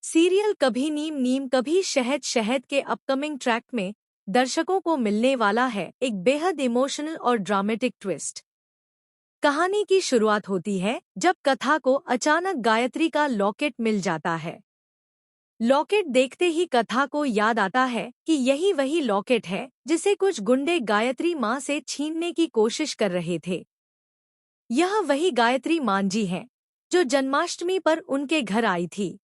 Serial कभी नीम नीम कभी शहद शहद के अपकमिंग ट्रैक में दर्शकों को मिलने वाला है एक बेहद इमोशनल और ड्रामेटिक ट्विस्ट। कहानी की शुरुआत होती है जब कथा को अचानक गायत्री का लॉकेट मिल जाता है। लॉकेट देखते ही कथा को याद आता है कि यही वही लॉकेट है जिसे कुछ गुंडे गायत्री माँ से छीनने की कोशिश कर रहे थे। यह वही गायत्री मांझी है जो जन्माष्टमी पर उनके घर आई थी।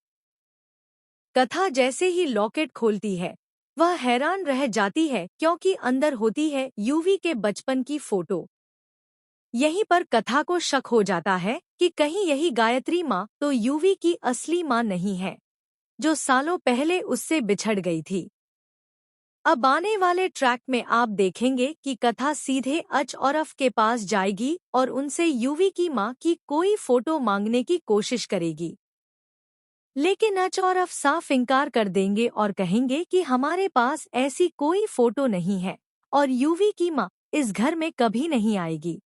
कथा जैसे ही लॉकेट खोलती है वह हैरान रह जाती है क्योंकि अंदर होती है यूवी के बचपन की फोटो। यहीं पर कथा को शक हो जाता है कि कहीं यही गायत्री माँ तो यूवी की असली माँ नहीं है जो सालों पहले उससे बिछड़ गई थी। अब आने वाले ट्रैक में आप देखेंगे कि कथा सीधे अच और अफ के पास जाएगी और उनसे यूवी की माँ की कोई फोटो मांगने की कोशिश करेगी, लेकिन अच और अफ साफ इनकार कर देंगे और कहेंगे कि हमारे पास ऐसी कोई फोटो नहीं है और यूवी की माँ इस घर में कभी नहीं आएगी।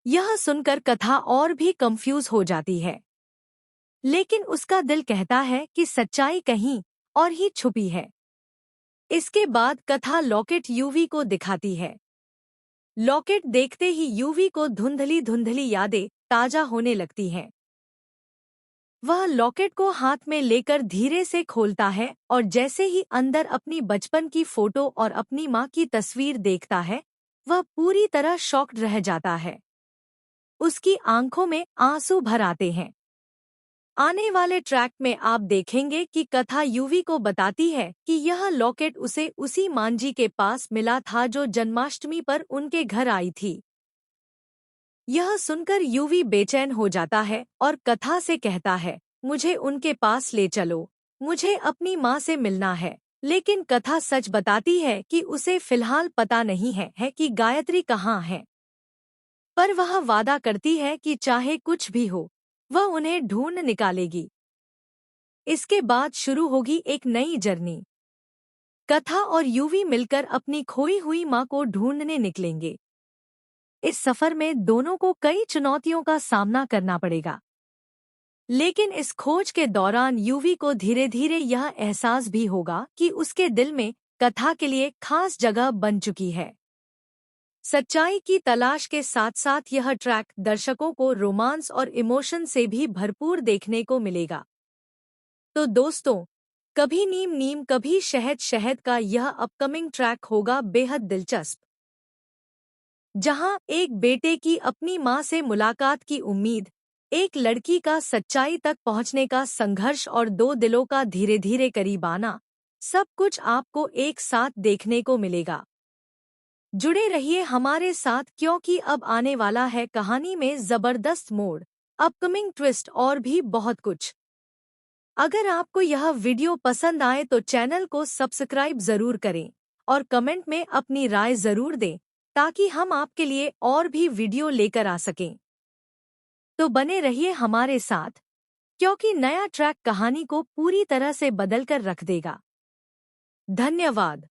यह सुनकर कथा और भी कंफ्यूज हो जाती है, लेकिन उसका दिल कहता है कि सच्चाई कहीं और ही छुपी है। इसके बाद कथा लॉकेट यूवी को दिखाती है। लॉकेट देखते ही यूवी को धुंधली धुंधली यादें ताजा होने लगती हैं। वह लॉकेट को हाथ में लेकर धीरे से खोलता है और जैसे ही अंदर अपनी बचपन की फोटो और अपनी माँ की तस्वीर देखता है वह पूरी तरह शॉक्ड रह जाता है। उसकी आंखों में आंसू भर आते हैं। आने वाले ट्रैक में आप देखेंगे कि कथा यूवी को बताती है कि यह लॉकेट उसे उसी मांझी के पास मिला था जो जन्माष्टमी पर उनके घर आई थी। यह सुनकर यूवी बेचैन हो जाता है और कथा से कहता है, मुझे उनके पास ले चलो, मुझे अपनी माँ से मिलना है। लेकिन कथा सच बताती है कि उसे फिलहाल पता नहीं है कि गायत्री कहाँ है, पर वह वादा करती है कि चाहे कुछ भी हो वह उन्हें ढूंढ निकालेगी। इसके बाद शुरू होगी एक नई जर्नी। कथा और यूवी मिलकर अपनी खोई हुई माँ को ढूंढने निकलेंगे। इस सफर में दोनों को कई चुनौतियों का सामना करना पड़ेगा, लेकिन इस खोज के दौरान यूवी को धीरे धीरे यह एहसास भी होगा कि उसके दिल में कथा के लिए खास जगह बन चुकी है। सच्चाई की तलाश के साथ साथ यह ट्रैक दर्शकों को रोमांस और इमोशन से भी भरपूर देखने को मिलेगा। तो दोस्तों, कभी नीम नीम कभी शहद शहद का यह अपकमिंग ट्रैक होगा बेहद दिलचस्प, जहां एक बेटे की अपनी मां से मुलाकात की उम्मीद, एक लड़की का सच्चाई तक पहुंचने का संघर्ष और दो दिलों का धीरे धीरे करीब आना, सब कुछ आपको एक साथ देखने को मिलेगा। जुड़े रहिए हमारे साथ क्योंकि अब आने वाला है कहानी में जबरदस्त मोड़, अपकमिंग ट्विस्ट और भी बहुत कुछ। अगर आपको यह वीडियो पसंद आए तो चैनल को सब्सक्राइब जरूर करें और कमेंट में अपनी राय जरूर दें ताकि हम आपके लिए और भी वीडियो लेकर आ सकें। तो बने रहिए हमारे साथ क्योंकि नया ट्रैक कहानी को पूरी तरह से बदल कर रख देगा। धन्यवाद।